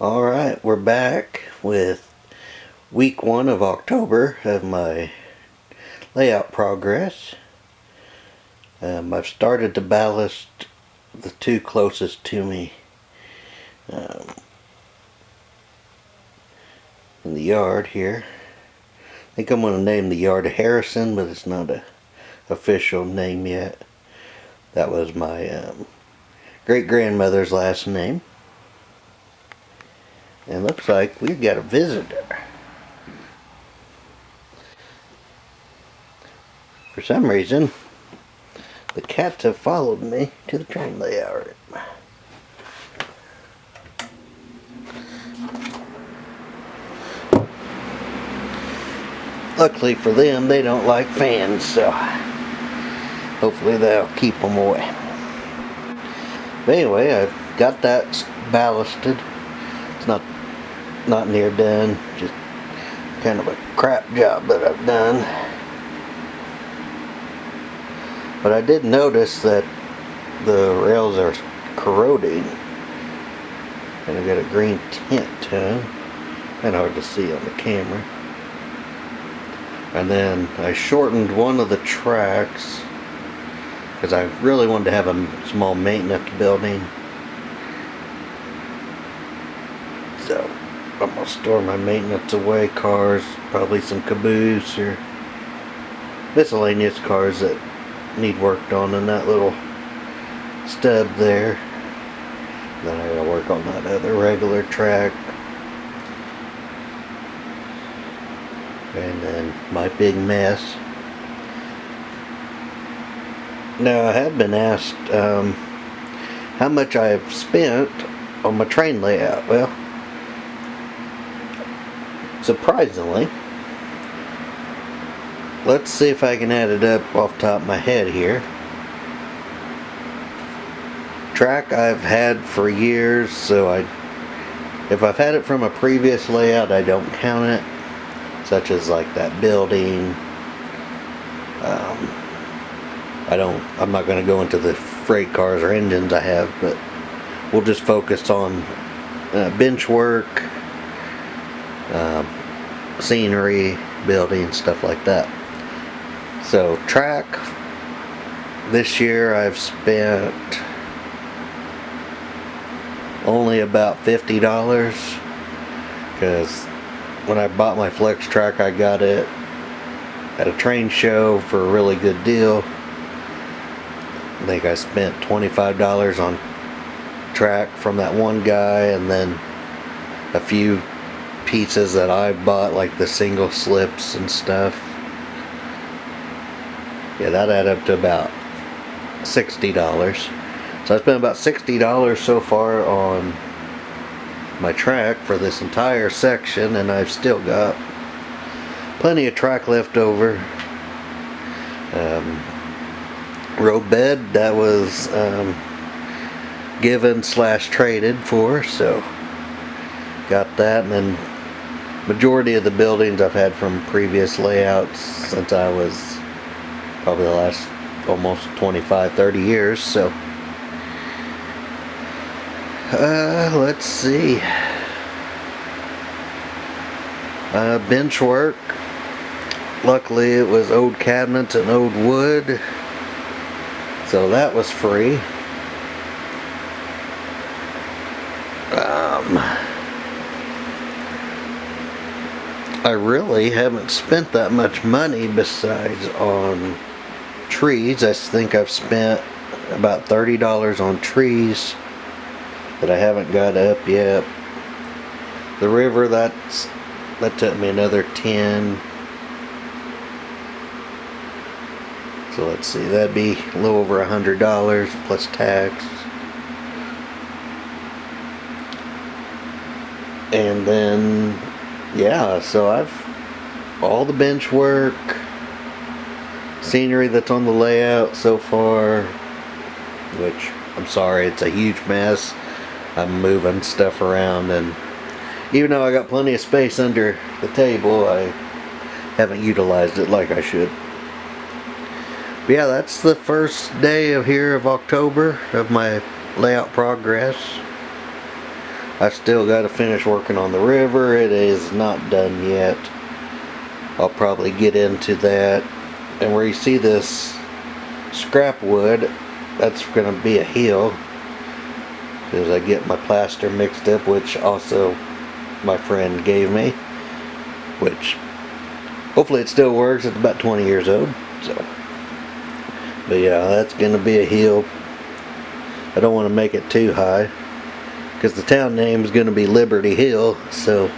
Alright, we're back with week 1 of October of my layout progress. I've started to ballast the two closest to me in the yard here. I think I'm going to name the yard Harrison, but it's not an official name yet. That was my great-grandmother's last name. And looks like we've got a visitor. For some reason, the cats have followed me to the train layout. Luckily for them, they don't like fans, so hopefully they'll keep them away. But anyway, I've got that ballasted. It's not near done, just kind of a crap job that I've done. But I did notice that the rails are corroding, and I got a green tint to them. Kind of hard to see on the camera. And then I shortened one of the tracks because I really wanted to have a small maintenance building. So I'm going to store my maintenance away cars, probably some caboose or miscellaneous cars that need worked on in that little stub there. Then I gotta work on that other regular track. And then my big mess. Now I have been asked how much I've spent on my train layout. Well, surprisingly, let's see if I can add it up off the top of my head here. Track I've had for years, so if I've had it from a previous layout, I don't count it. Such as like that building. I'm not going to go into the freight cars or engines I have, but we'll just focus on bench work, scenery, building, stuff like that. So track, this year I've spent only about $50, because when I bought my flex track, I got it at a train show for a really good deal. I think I spent $25 on track from that one guy, and then a few pieces that I bought, like the single slips and stuff. Yeah, that added up to about $60. So I spent about $60 so far on my track for this entire section, and I've still got plenty of track left over. Road bed that was given / traded for, so got that. And then majority of the buildings I've had from previous layouts since I was probably the last almost 25-30 years. So let's see. Bench work, luckily it was old cabinets and old wood, so that was free. I really haven't spent that much money besides on trees. I think I've spent about $30 on trees that I haven't got up yet. The river, that took me another 10. So let's see, that'd be a little over $100 plus tax. And then yeah, so all the bench work, scenery that's on the layout so far, which I'm sorry, it's a huge mess. I'm moving stuff around, and even though I got plenty of space under the table, I haven't utilized it like I should. But yeah, that's the first day of October of my layout progress. I still got to finish working on the river. It is not done yet. I'll probably get into that. And where you see this scrap wood, that's going to be a heel, because I get my plaster mixed up, which also my friend gave me, which hopefully it still works. It's about 20 years old, so. But yeah, that's going to be a heel. I don't want to make it too high, because the town name is going to be Liberty Hill, so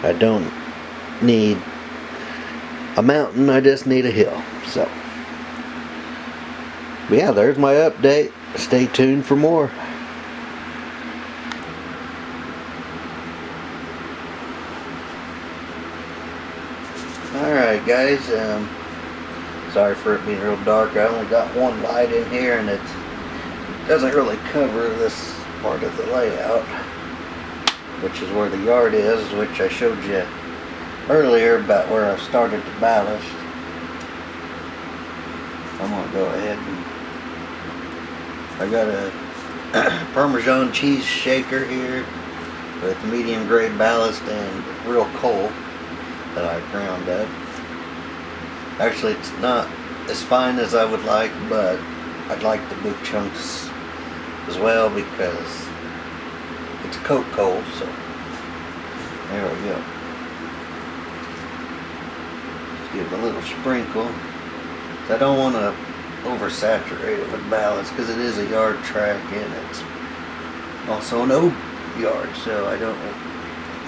I don't need a mountain, I just need a hill. So, but yeah, there's my update. Stay tuned for more. Alright guys, sorry for it being real dark. I only got one light in here, and it doesn't really cover this part of the layout, which is where the yard is, which I showed you earlier about where I've started to ballast. I'm going to go ahead and I got a Parmesan cheese shaker here with medium grade ballast and real coal that I ground up. Actually, it's not as fine as I would like, but I'd like the big chunks as well, because it's coke coal. So there we go. Just give it a little sprinkle. I don't want to oversaturate it with ballast, because it is a yard track and it's also an old yard, so I don't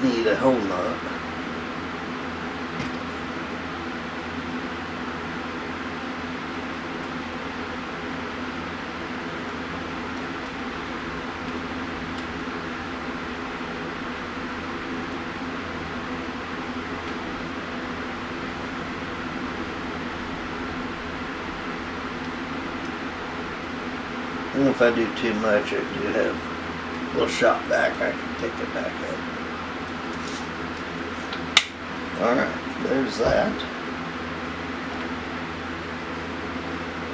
need a whole lot. And if I do too much, I do have a little shot back. I can take it back up. Alright, there's that.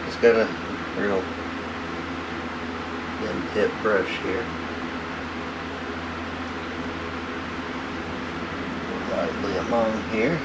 It's got a real thin tip brush here. Lightly among here.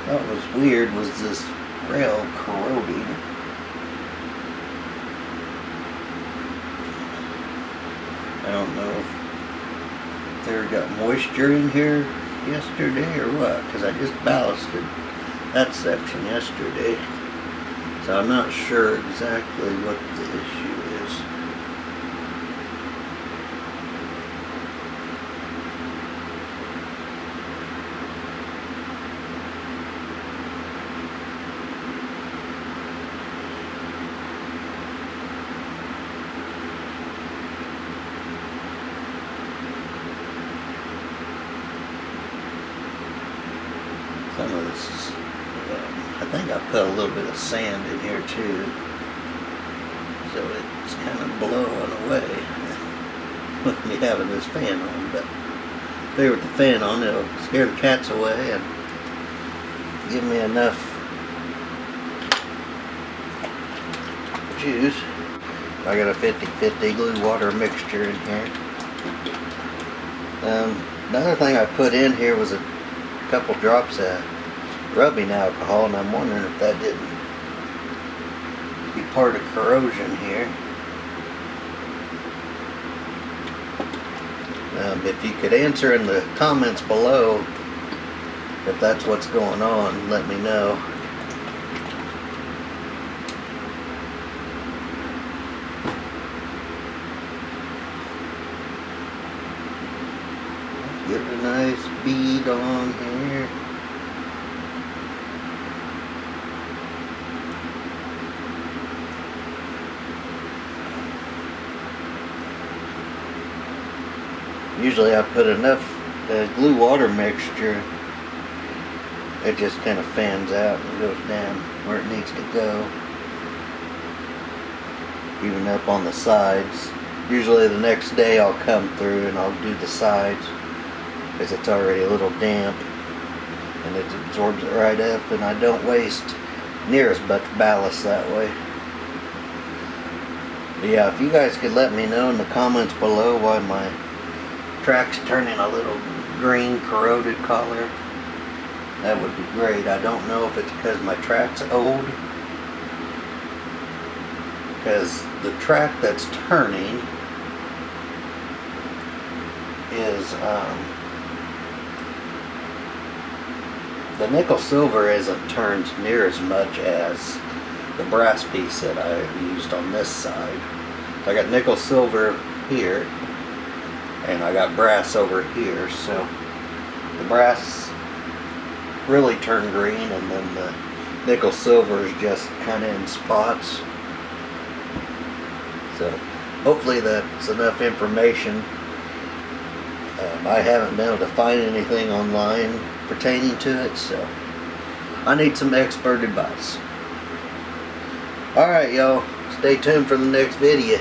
What was weird was this rail corroding. I don't know if there got moisture in here yesterday or what, because I just ballasted that section yesterday. So I'm not sure exactly what the issue is. Some of this is, I think I put a little bit of sand in here too, so it's kind of blowing away with me having this fan on. But if they were with the fan on, it'll scare the cats away and give me enough juice. I got a 50-50 glue water mixture in here. Another thing I put in here was a couple drops of rubbing alcohol, and I'm wondering if that didn't be part of corrosion here. If you could answer in the comments below if that's what's going on, let me know. Get a nice bead on here. Usually I put enough glue water mixture it just kind of fans out and goes down where it needs to go. Even up on the sides. Usually the next day I'll come through and I'll do the sides because it's already a little damp and it absorbs it right up, and I don't waste near as much ballast that way. But yeah, if you guys could let me know in the comments below why my track's turning a little green corroded color, that would be great. I don't know if it's because my track's old, because the track that's turning is the nickel silver isn't turned near as much as the brass piece that I used on this side. So I got nickel silver here and I got brass over here, so the brass really turned green and then the nickel silver is just kind of in spots. So hopefully that's enough information. I haven't been able to find anything online pertaining to it, so I need some expert advice. Alright y'all, stay tuned for the next video.